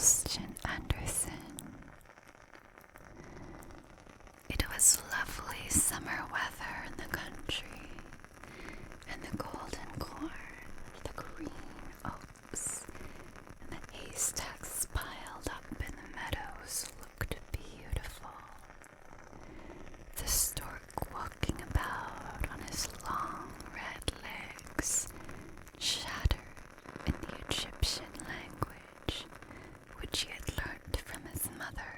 Christian Andersen. It was lovely summer weather in the country, and the golden corn, the green oats, and the haystacks piled up in the meadows looked beautiful. The stork walking about on his long red legs chattered in the Egyptian language, which he had learnt from his mother.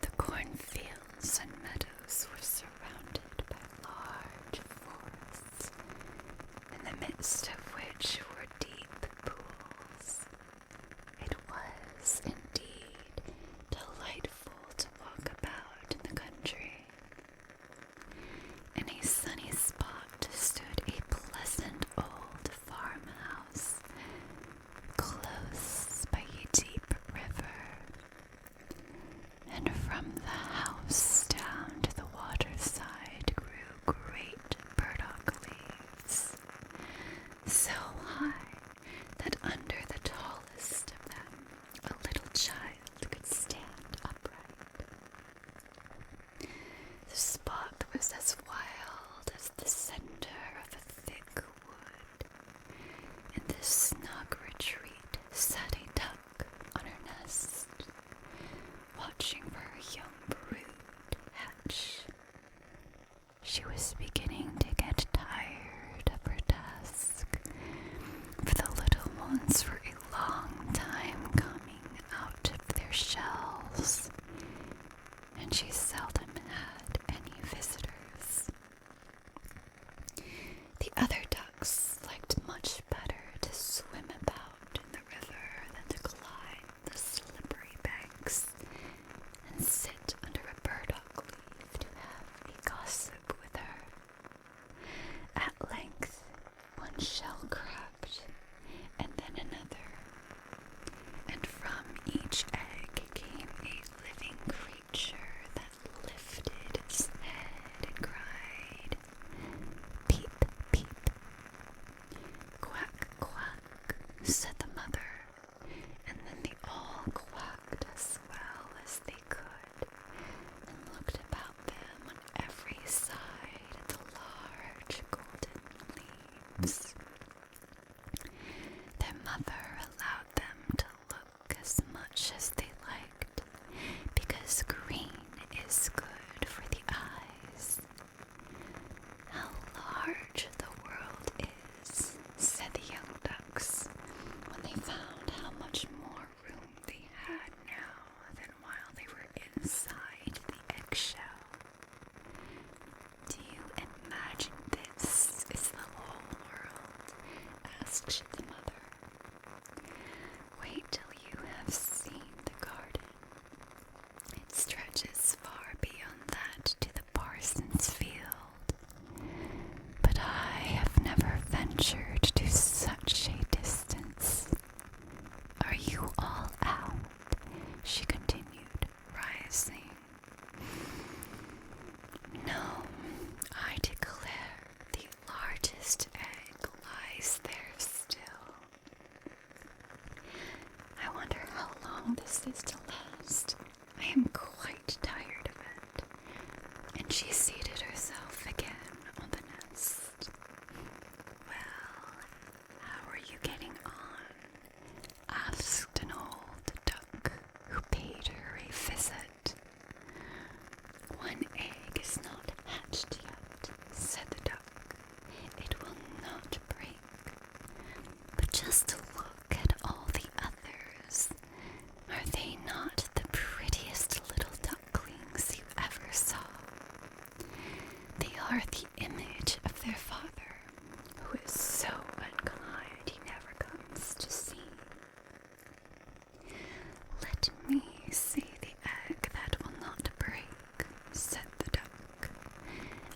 The cornfields and meadows were surrounded by large forests, in the midst of which were deep pools. It was, indeed, delightful to walk about in the country. In a sunny spot stood a pleasant old farmhouse, close by a deep river, and from the house down to the waterside grew great burdock leaves, so high that under the tallest of them a little child could stand upright. The spot was as wild as the center of a thick wood. In this snug retreat sat a duck on her nest, watching for her young brood hatch. She was beginning to get tired of her task, for the little ones were a long time coming out of their shells, and she seldom had any visitors. The other ducks liked much better to swim about in the river than to climb the slippery banks and sit under a burdock leaf to have a gossip with her. At length, one shell cracked, and then another, and from each egg came a living creature that lifted its head and cried, "Peep, peep." "Quack, quack," said the mother, and then they all quacked as well as they could, and looked about them on every side at the large golden leaves. Their mother allowed them to look as much as they liked, because green is good for the eyes. "How large the world is," said the young ducks, when they found how much more room they had now than while they were inside the eggshell. "Do you imagine this is the whole world?" asked the mother. "Wait till you have seen the garden. It stretches far beyond that to the parson's field. But I have never ventured to such a distance. Are you all out?" she continued, rising. "No, I declare the largest egg lies there still. I wonder how long this is to last. I am quite tired of it." And she seated herself again on the nest. "Well, how are you getting on?" asked an old duck who paid her a visit. "One egg is not hatched yet," said the duck. "It will not break. But just look at all the others. Are they not the prettiest little ducklings you ever saw? They are the image of their father, who is so unkind he never comes to see. Let me see the egg that will not break," said the duck.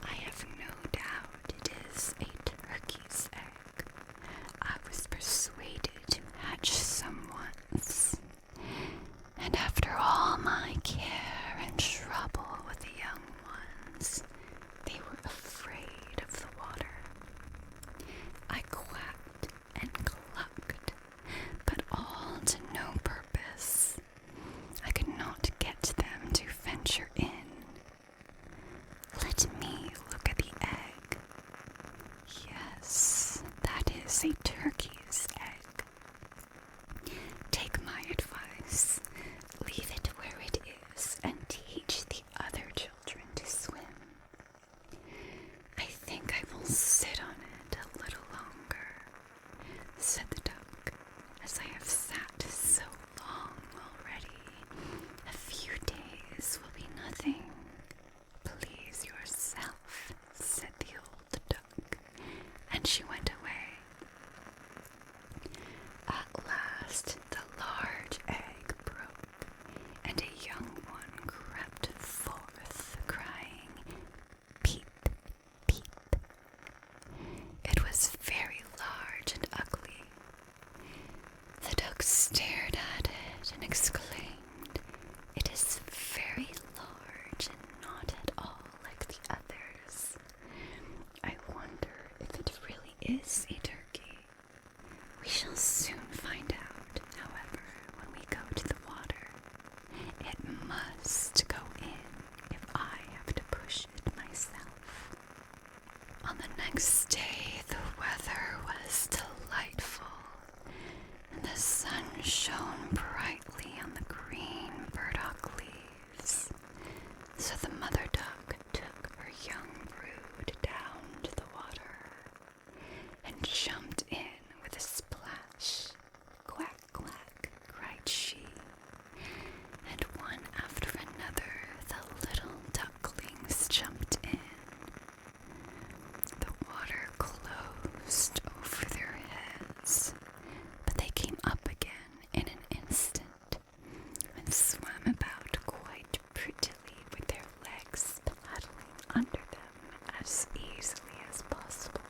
"I have no doubt it is a turkey's egg. I was persuaded to hatch some once, and after all my care and trouble with the young ones, they were afraid of the water. is a turkey? We shall soon find out, however, when we go to the water. It must go in if I have to push it myself. On the next day, the weather was delightful, and the sun shone brightly on the green burdock leaves. So the mother duck took her young brood down to the water and jumped in with a splash. Quack, quack, cried she, and one after another the little ducklings jumped in. The water closed over their heads, but they came up again in an instant and swam about quite prettily with their legs paddling under them as easily as possible.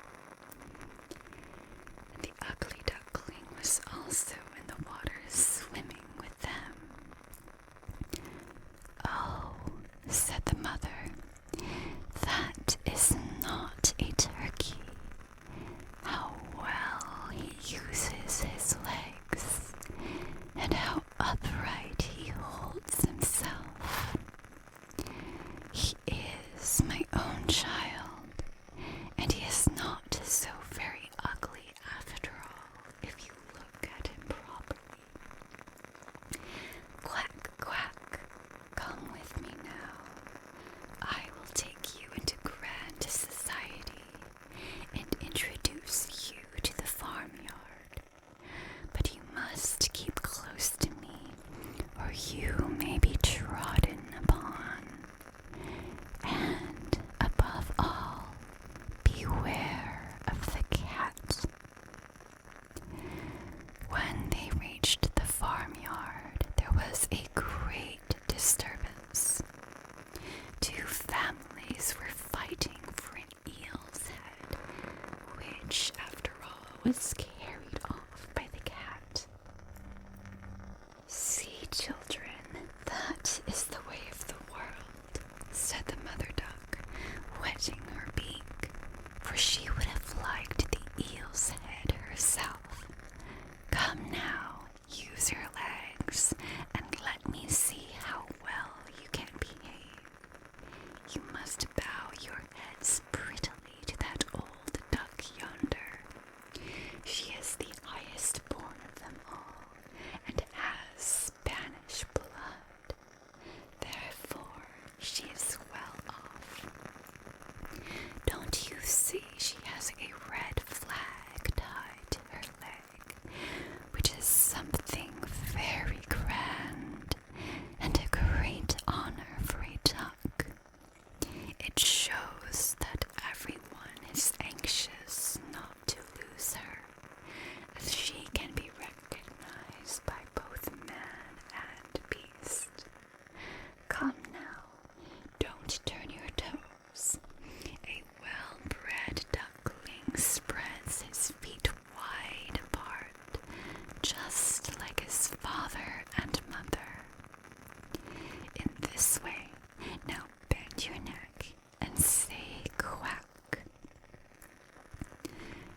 And the ugly duckling was also in the water swimming with them. "Oh," said the mother, "that is not a turkey. How well he uses his legs, and how upright he holds himself. He is my own child, and he is not so very ugly after all, if you look at him properly. Quack, quack, come with me now. I will take you into grand society and introduce you to the farmyard. But you must keep close to me, or you may be trodden upon. And, above all, beware of the cat." When they reached the farmyard, there was a great disturbance. Two families were fighting for an eel's head, which, after all, was carried off by the cat. "See, children, that is the way of the world," said the mother duck, wetting her beak, for she would have liked the eel's head herself. "Come now, use your legs, and let me see how well you can behave. You must bow your heads prettily to that old duck yonder. She is the highest born of them all, and has Spanish blood. Therefore, she is well off. Don't you see she has a red flag tied to her leg, which is something very grand and a great honor for a duck? It shows that everyone is anxious not to lose her, as she can be recognized by both man and beast. Come now, don't turn your toes. A well-bred duckling spreads his feet wide apart, just like his father and mother. In this way, now bend your neck and say quack."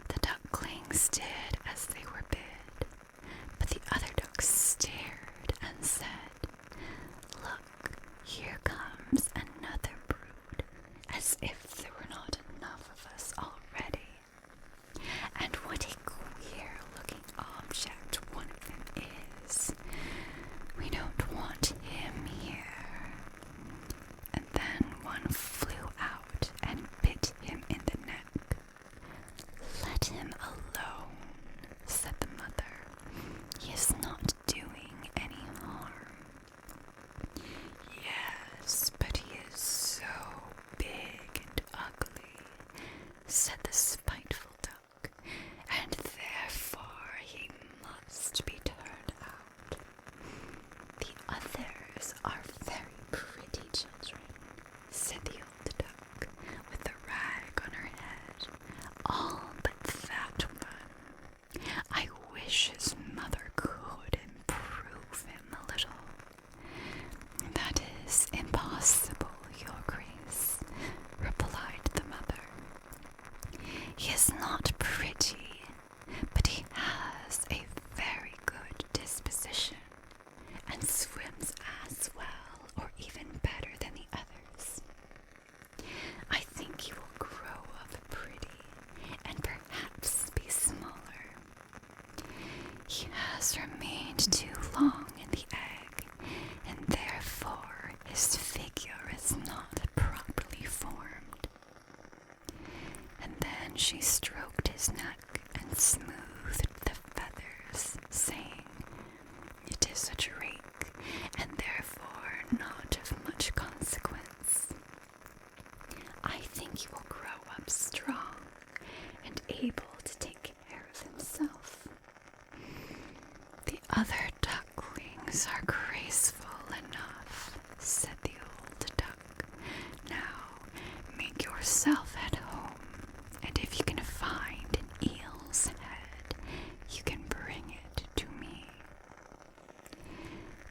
The ducklings did as they were bid, but the other ducks stared and said, "Look, here comes another brood, as if there were not enough of us already. And what a queer-looking object one of them is. We don't want him here." And then one flew out and bit him in the neck. "Let him alone," said the mother. "He is not doing any harm." "Yes, but he is so big and ugly," said the spiteful duck, "and therefore he must be turned out. The others are very pretty children," said the old duck, with the rag on her head, "all but that one. I wish his mother could improve him a little." "That is impossible, your grace," replied the mother. "He is not pretty she stroked his neck and smoothed the feathers, saying, "It is a drake, and therefore not of much consequence. I think he will grow up strong and able to take care of himself. The other ducklings are graceful enough," said the old duck. "Now make yourself at home, and if you can find an eel's head, you can bring it to me."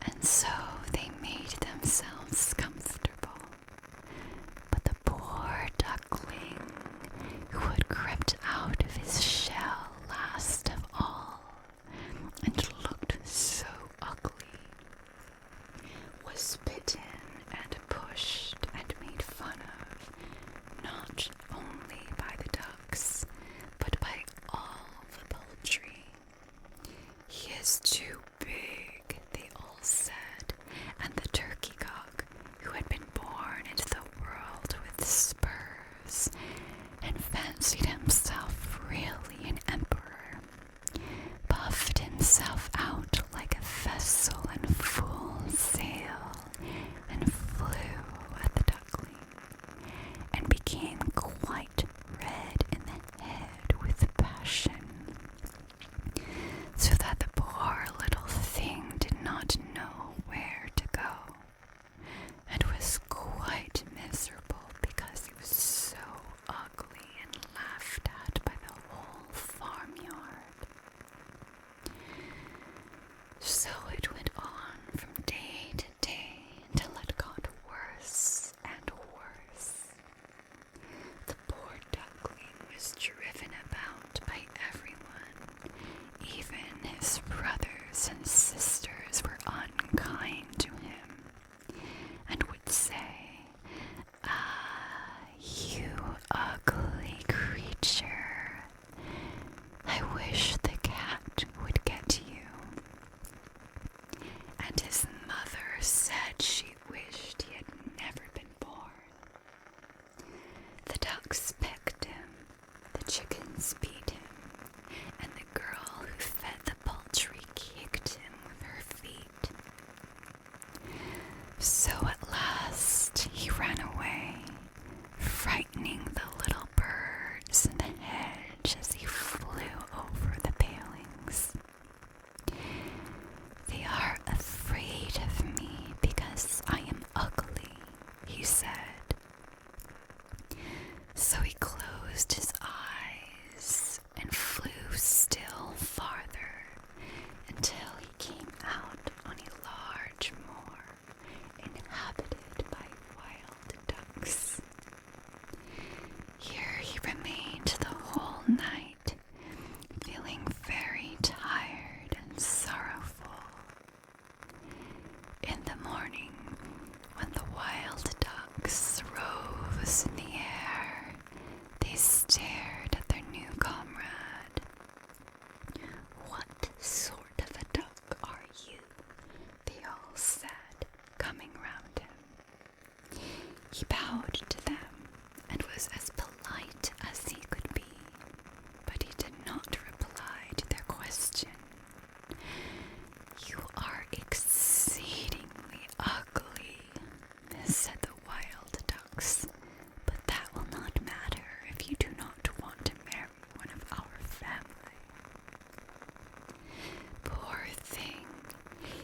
And so they made themselves comfortable. But the poor duckling, who had crept out of his shell last of all, and looked so ugly, was bitten and pushed and made fun of, not only by the ducks, but by all the poultry. "He is too big," they all said, and the turkey cock, who had been born into the world with spurs, and fancied himself really an emperor, puffed himself out like a vessel in full sail, and flew at the duckling, and became quite red in the head with passion, so that the poor little thing did not know where to go, and was quite miserable because he was so ugly and laughed at by the whole farmyard. So it went on from day to day until it got worse and worse. The poor duckling was driven about by everyone. Even his brothers and sisters were unkind to him, and would say, "Ah, you ugly creature, I wish the cat would get you." And his mother said she wished he had never been born. The ducks pecked him, the chickens beat him, and the girl who fed the poultry kicked him with her feet. So at last he ran away, frightening the little birds in the hedge as he flew over the palings. "They are afraid of me because I am ugly," he said. So he closed his eyes and flew still farther until he came out on a large moor inhabited by wild ducks. Here he remained the whole night, feeling very tired and sorrowful. In the morning, when the wild ducks rose in the air, they stared at their new comrade. "What sort of a duck are you?" they all said, coming round him. He bowed to them and was as polite as he could be, but he did not reply to their question. "You are exceedingly ugly," said the wild ducks, "but that will not matter if you do not want to marry one of our family." Poor thing,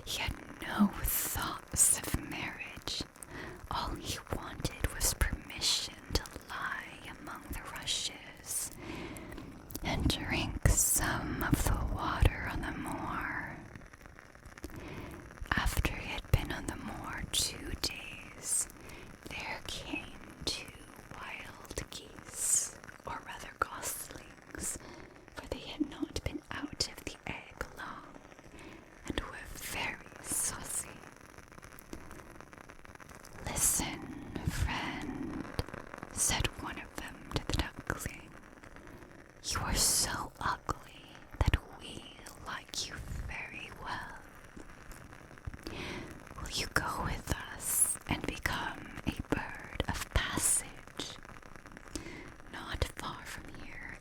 he had no thoughts of marriage. All he wanted was permission to lie among the rushes and drink some of the water on the moor. After he had been on the moor 2 days, there came 2 wild geese, or rather goslings, for they had not been out of the egg long, and were very saucy. "Listen, friend," said one of them to the duckling. "You are so ugly that we like you very well. Will you go with us and become a bird of passage? Not far from here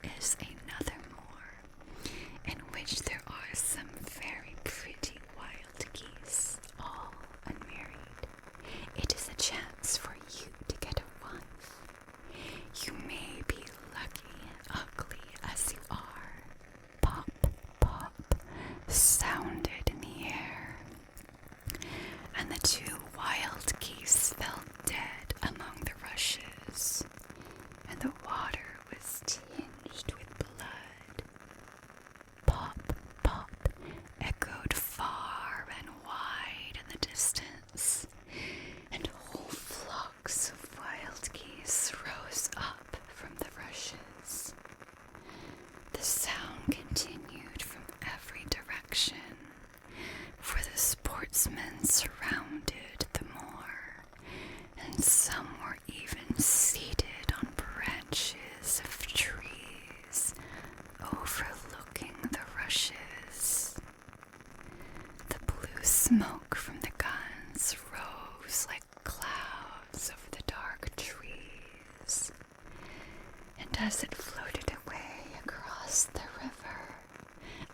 as it floated away across the river,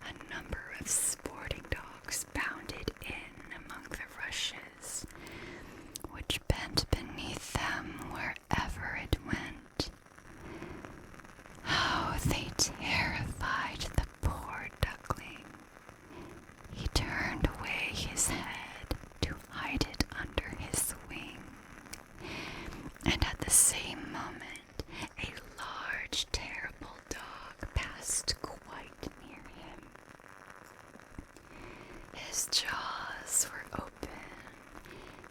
a number of sporting dogs bounded in among the rushes, which bent beneath them wherever it went. How they terrified the poor duckling. He turned away his head to hide it under his wing, and at the same moment a large, terrible dog passed quite near him. His jaws were open,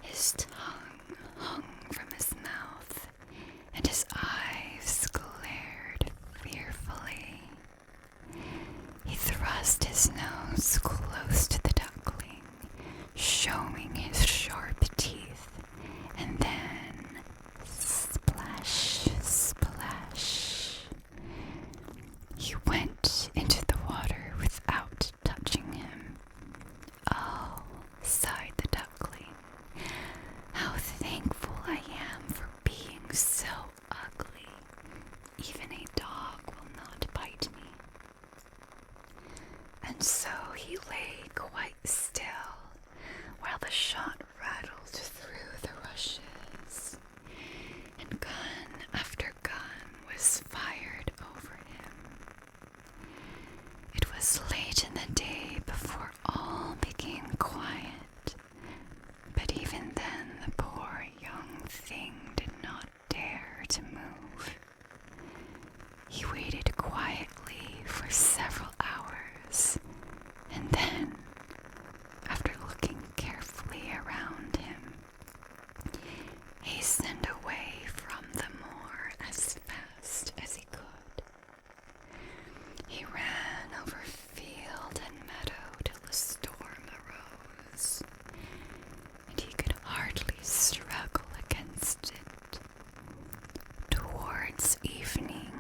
his tongue hung from his mouth, and his eyes glared fearfully. He thrust his nose close to the duckling, showing his sharp teeth, and then splash, splash. He went into the water without touching him. Oh, sighed the duckling, how thankful I am for being so ugly. Even a dog will not bite me. And so he lay quite still while the shot rattled through the rushes, and gun after gun was fired over him. It was late in the day before all became quiet, but even then the poor young thing did not dare to move. He waited quietly for several hours, and then, after looking carefully around him, hastened away from the moor as fast as he could. He ran over field and meadow till the storm arose, and he could hardly struggle against it. Towards evening,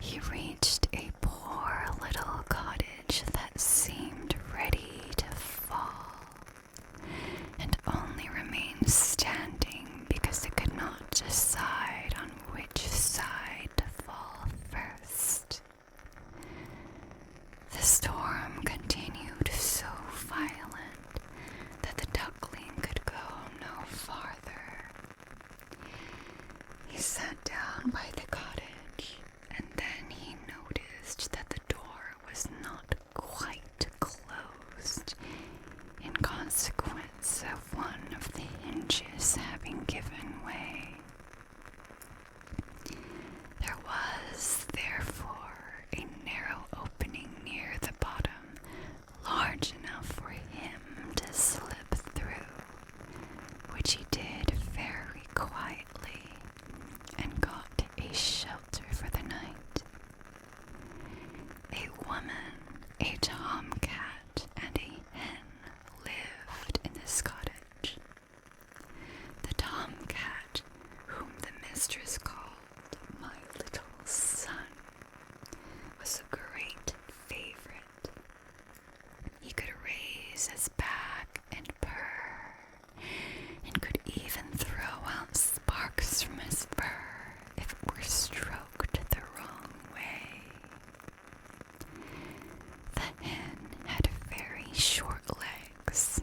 he reached a poor little cottage that seemed ready to fall, and only remained standing because it could not decide on which side to fall first. The storm continued so violent that the duckling could go no farther. He sat down by the cottage, and then he noticed that the door was not quite closed, in consequence of one of the hinges having given way. There was, therefore, a narrow opening near the bottom, large enough for him to slip through, which he did very quietly, and got a shelter for the night. A woman, a tomcat, and a hen lived in this cottage. The tomcat, whom the mistress called my little son, was a great favorite. He could raise his back and purr, and could even throw out sparks from his fur if it were stroked the wrong way. The hen had very short legs,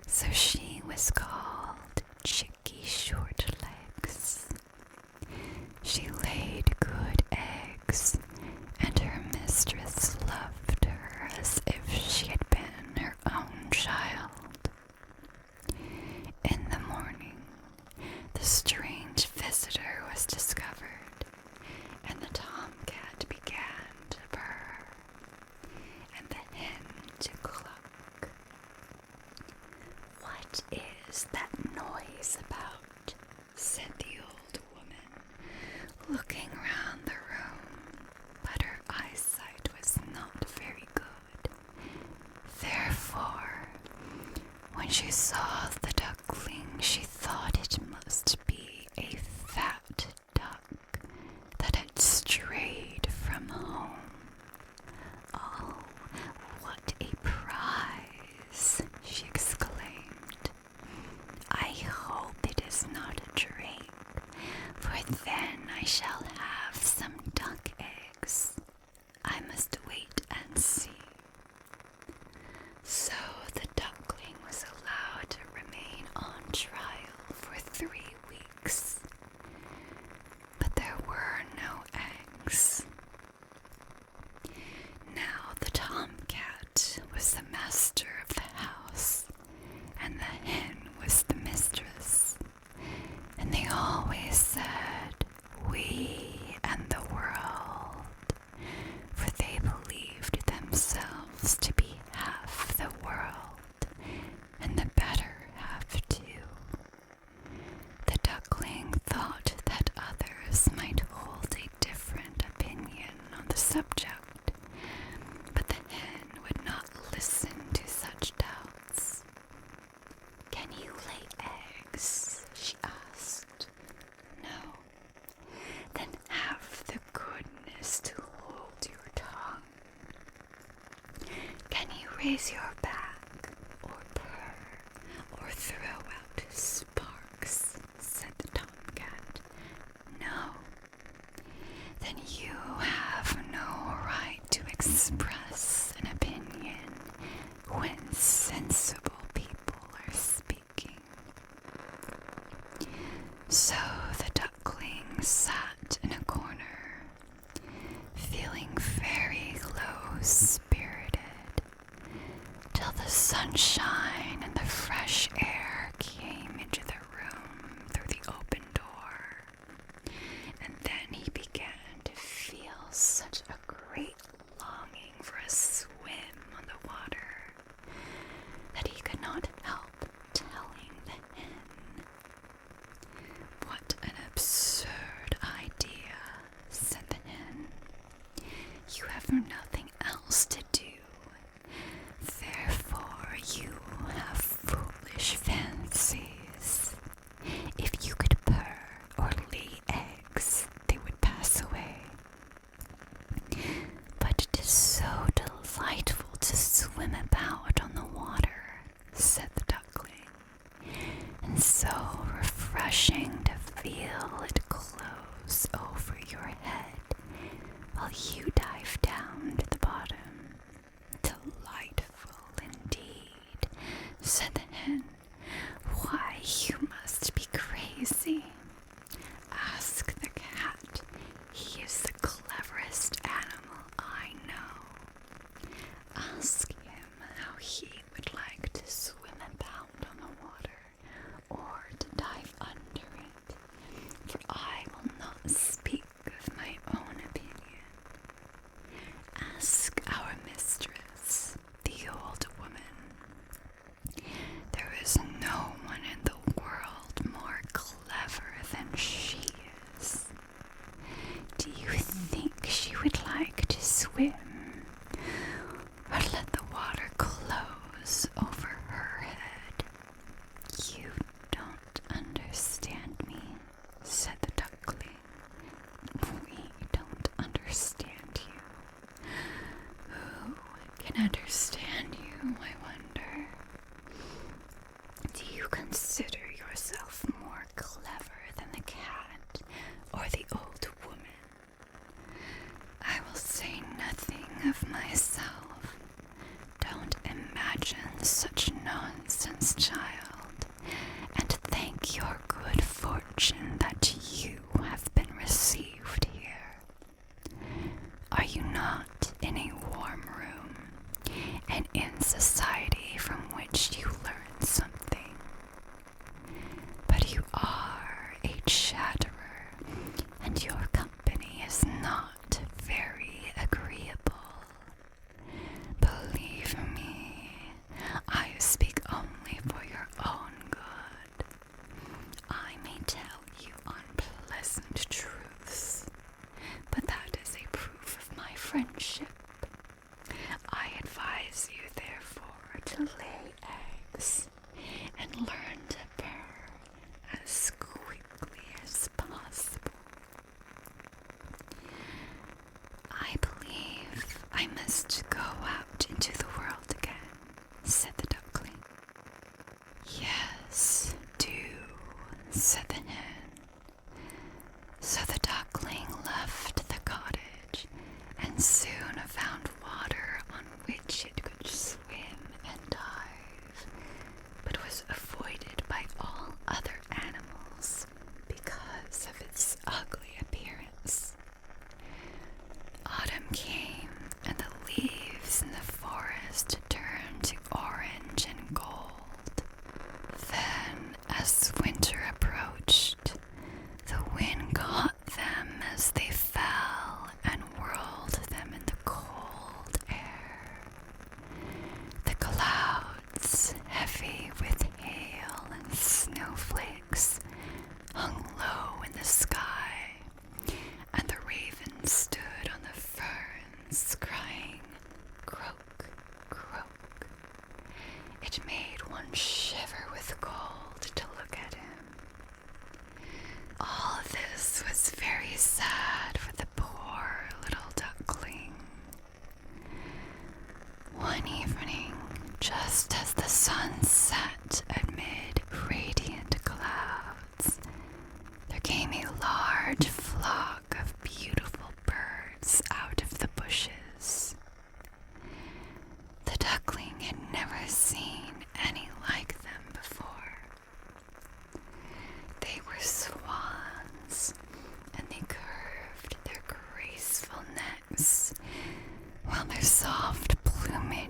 so she was called Chicky Short Legs. She laid good eggs, and her mistress loved her as if she had been her own child. In the morning, the strange visitor was discovered, and the tomcat began to purr, and the hen to cluck. "What is that noise about?" said the old woman, looking round the room, but her eyesight was not very good. Therefore, when she saw the duckling, she thought it must be a fat duck that had strayed from home. "Oh, what a prize!" she exclaimed. "I hope it the subject, but the hen would not listen to such doubts. "Can you lay eggs?" she asked. "No." "Then have the goodness to hold your tongue." "Can you raise your back, or purr, or throw out sparks?" said the tomcat. "No." "Then you have no right to express an opinion when sensible people are speaking." So the duckling sat in a corner, feeling very low-spirited, till the sunshine and the fresh air came into the room through the open door, and then he began to feel such a great longing for a swim on the water that he could not help telling the hen. "What an absurd idea," said the hen. "You have nothing else to do. Therefore you have foolish fancies. If you could purr or lay eggs, they would pass away. But it is so delightful to swim about on the water," said the duckling, "and so refreshing to feel it close over your head while you dive down to the bottom." "Delightful indeed," said the hen. "Why, you must be crazy. Ask the cat. He is the cleverest animal I know. Ask him how he would like to swim about on the water, or to dive under it, for I will not speak of my own opinion. Ask our mistress, the old woman. There is no one in the world more clever than she is. Do you think she would like to swim, or let the water close over her head?" "You don't understand me," said the duckling. "We don't understand you. Who can understand you, I wonder? Do you consider yourself more clever than the cat or the old woman? I will say nothing of myself. Don't imagine such nonsense, child, and thank your good fortune that you have been received here. Are you not in a warm room, and in society from which you learn something? But you are a chatterer, and your company is not very agreeable. Believe me, I speak only for your own good. I may tell you unpleasant truths, but that is a proof of my friendship. I advise you, therefore, to lay eggs and learn to purr as quickly as possible." "I believe I must go out into the world again," said the duckling. "Yes, do," said the hen. So the duckling left the cottage and soon found water on which it could swim and dive.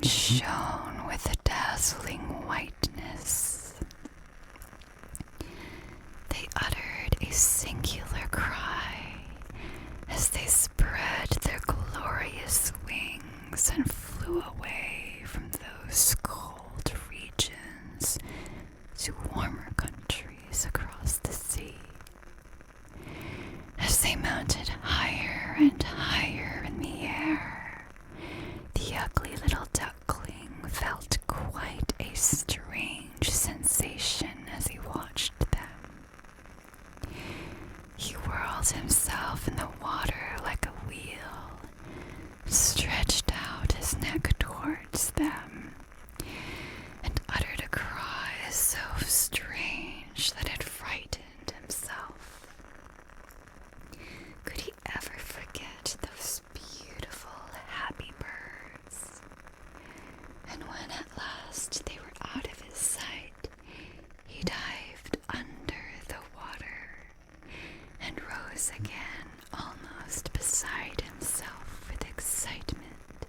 shone with a dazzling whiteness. They uttered a singular cry as they spread their glorious wings and flew away from those cold regions to warmer countries across the sea. As they mounted higher and higher in the air, the ugly little duckling felt quite a strange sensation as he watched them. He whirled himself in the water like a wheel, stretched out his neck towards them, and uttered a cry so strange that it frightened himself. Could he ever forget those beautiful, happy birds? And when at last they were out of his sight, he dived under the water and rose again almost beside himself with excitement.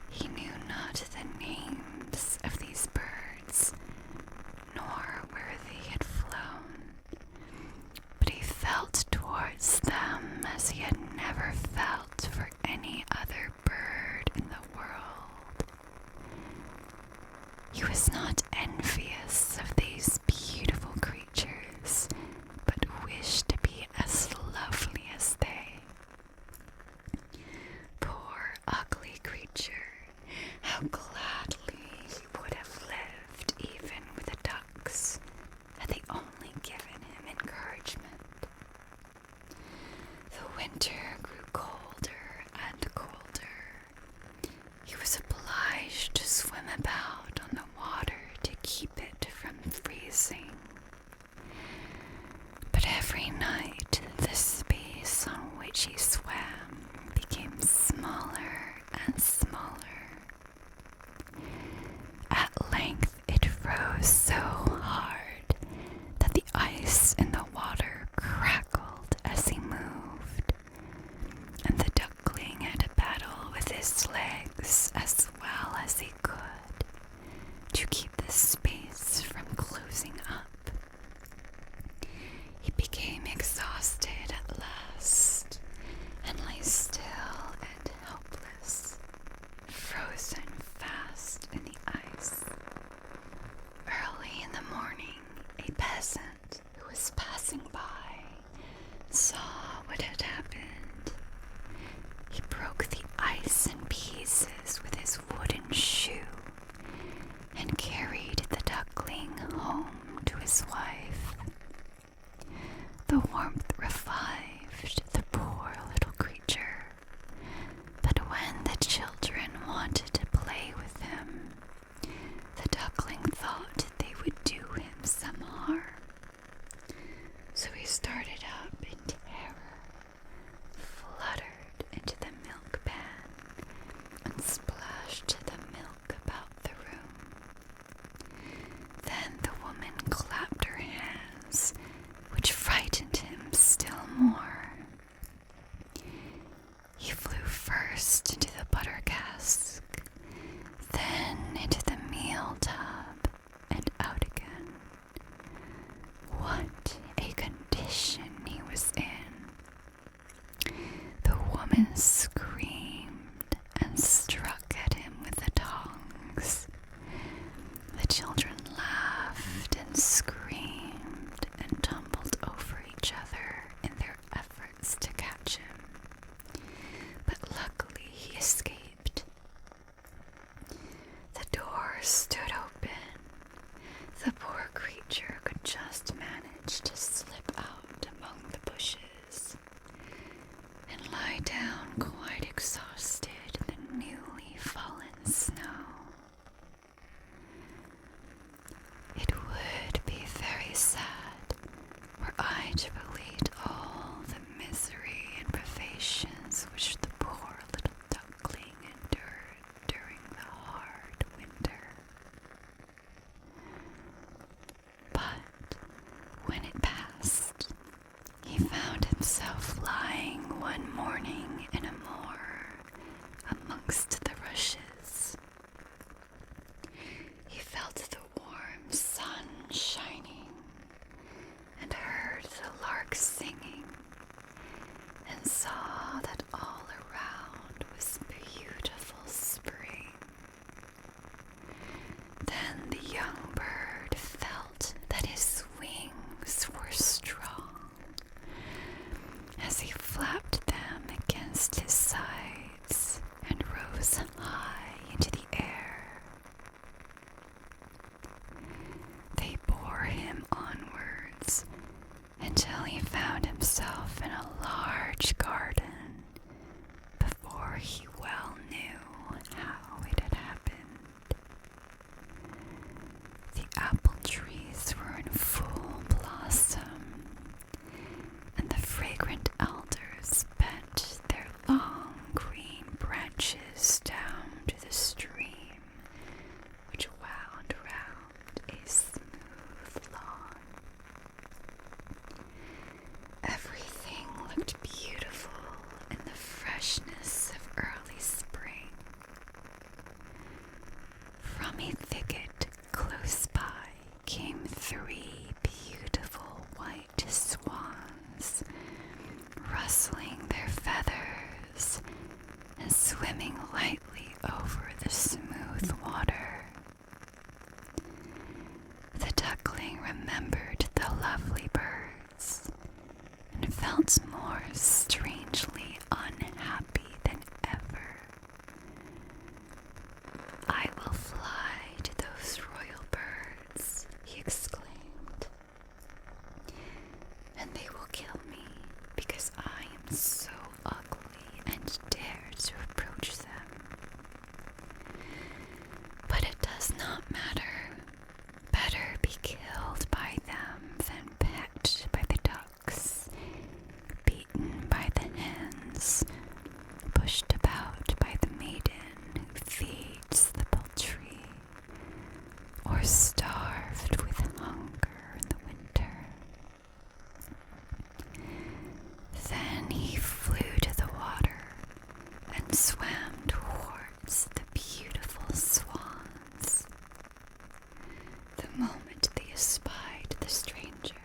He knew not the names of these birds, nor where they had flown, but he felt towards them as he had never felt for any other bird in the world. He was not envious of these beautiful creatures, but wished to be as lovely as they. Poor ugly creature, how gladly he would have lived even with the ducks, had they only given him encouragement. The winter grew colder and colder. He was obliged to swim about on the water to keep it from freezing. But every night the space on which he swam became smaller and smaller. At length it froze so hard that the ice in the water crackled as he moved, and the duckling had to battle with his legs as well as he could to keep the space from closing up. He became exhausted at last and lay still and helpless, frozen fast in the ice. Early in the morning, a peasant who was passing by saw what had happened. He broke the ice in pieces with his wooden shoe and carried the duckling home to his wife. The warmth revived the poor little creature, but when the children wanted to play with him, the duckling thought they would do him some harm. So he started up in terror, fluttered into the milk pan, and splashed the milk about the room. Then the woman clapped her hands, which frightened him still more. He flew first into the butter cask, then into the meal tub, and out again. What a condition he was in! The woman screamed and struck at him with the tongs. The children laughed and screamed and tumbled over each other in their efforts to catch him. But luckily he escaped. The door stood open. The poor creature could just manage to slip out among the bushes and lie down quite exhausted in the newly fallen snow. It would be very sad were I to relate all the misery and privations which the poor little duckling endured during the hard winter. But when it passed, he found himself lying one morning in a freshness of early spring. From a thicket close by came 3 beautiful white swans, rustling their feathers and swimming lightly over the smooth water. The duckling remembered the lovely birds and felt more strangely unhappy than ever. "I will fly to those royal birds," he exclaimed, "and they will kill me because I am so ugly and dare to approach them. But it does not matter. Better be killed by them than pecked by the ducks, beaten by the hens, pushed about by the maiden who feeds the poultry, or starved with hunger in the winter." Then he flew to the water and swam towards the beautiful swans. The moment they espied the stranger,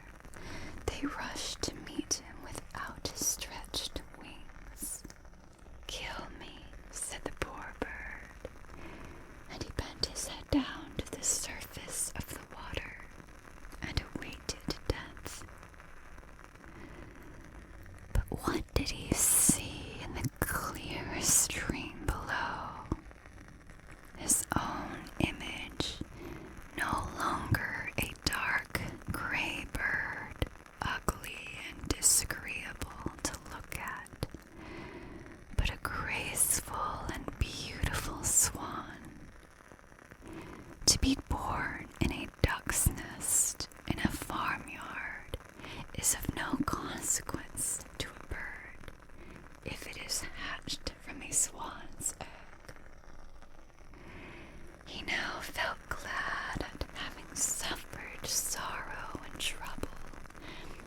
they rushed to meet him with outstretched wings. "Kill me," said the poor bird, and he bent his head down to the surface of the water and awaited death. But what did he see in the clear stream below? His own image, no longer a dark gray bird, ugly and disagreeable to look at, but a graceful and beautiful swan. To be born in a duck's nest in a farmyard is of no consequence to a bird if it is hatched from a swan's egg. He now felt glad at having suffered sorrow and trouble,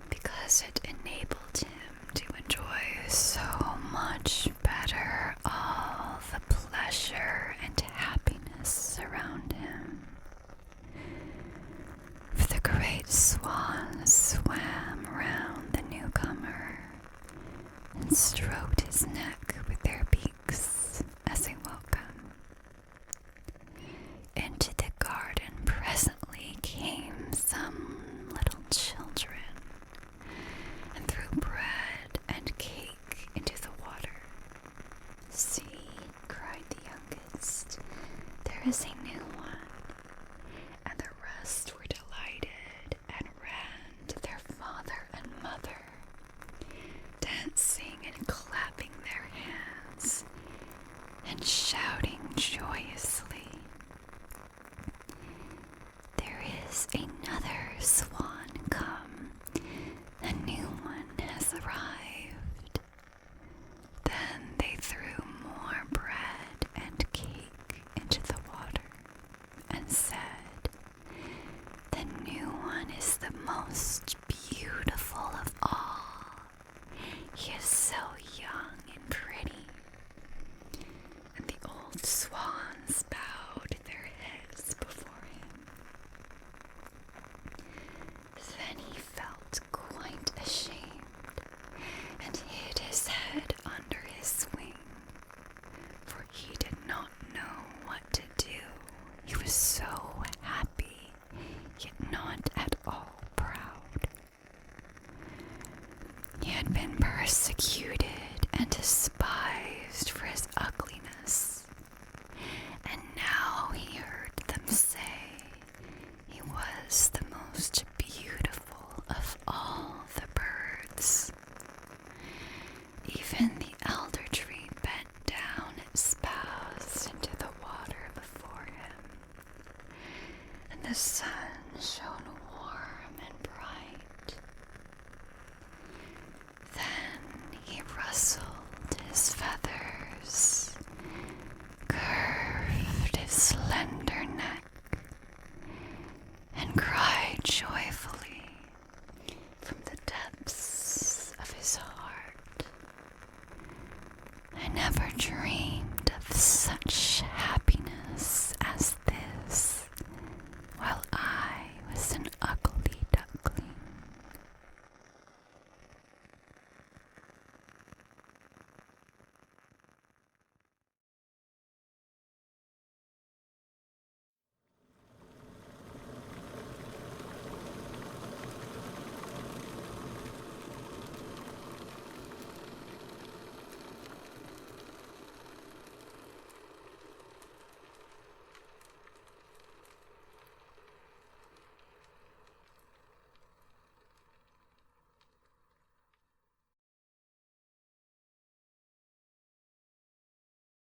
because it enabled him to enjoy so much better all the pleasure and happiness around him. For the great swans swam round the newcomer and stroked his neck with their beaks as a welcome. Into the garden presently came some little children and threw bread and cake into the water. "See," cried the youngest, "there is a new one." And the rest were delighted and ran to their father and mother, dancing and clapping their hands and shouting joyously. "There is another swan come. A new one has arrived." Then they threw more bread and cake into the water. I never dreamed of such happiness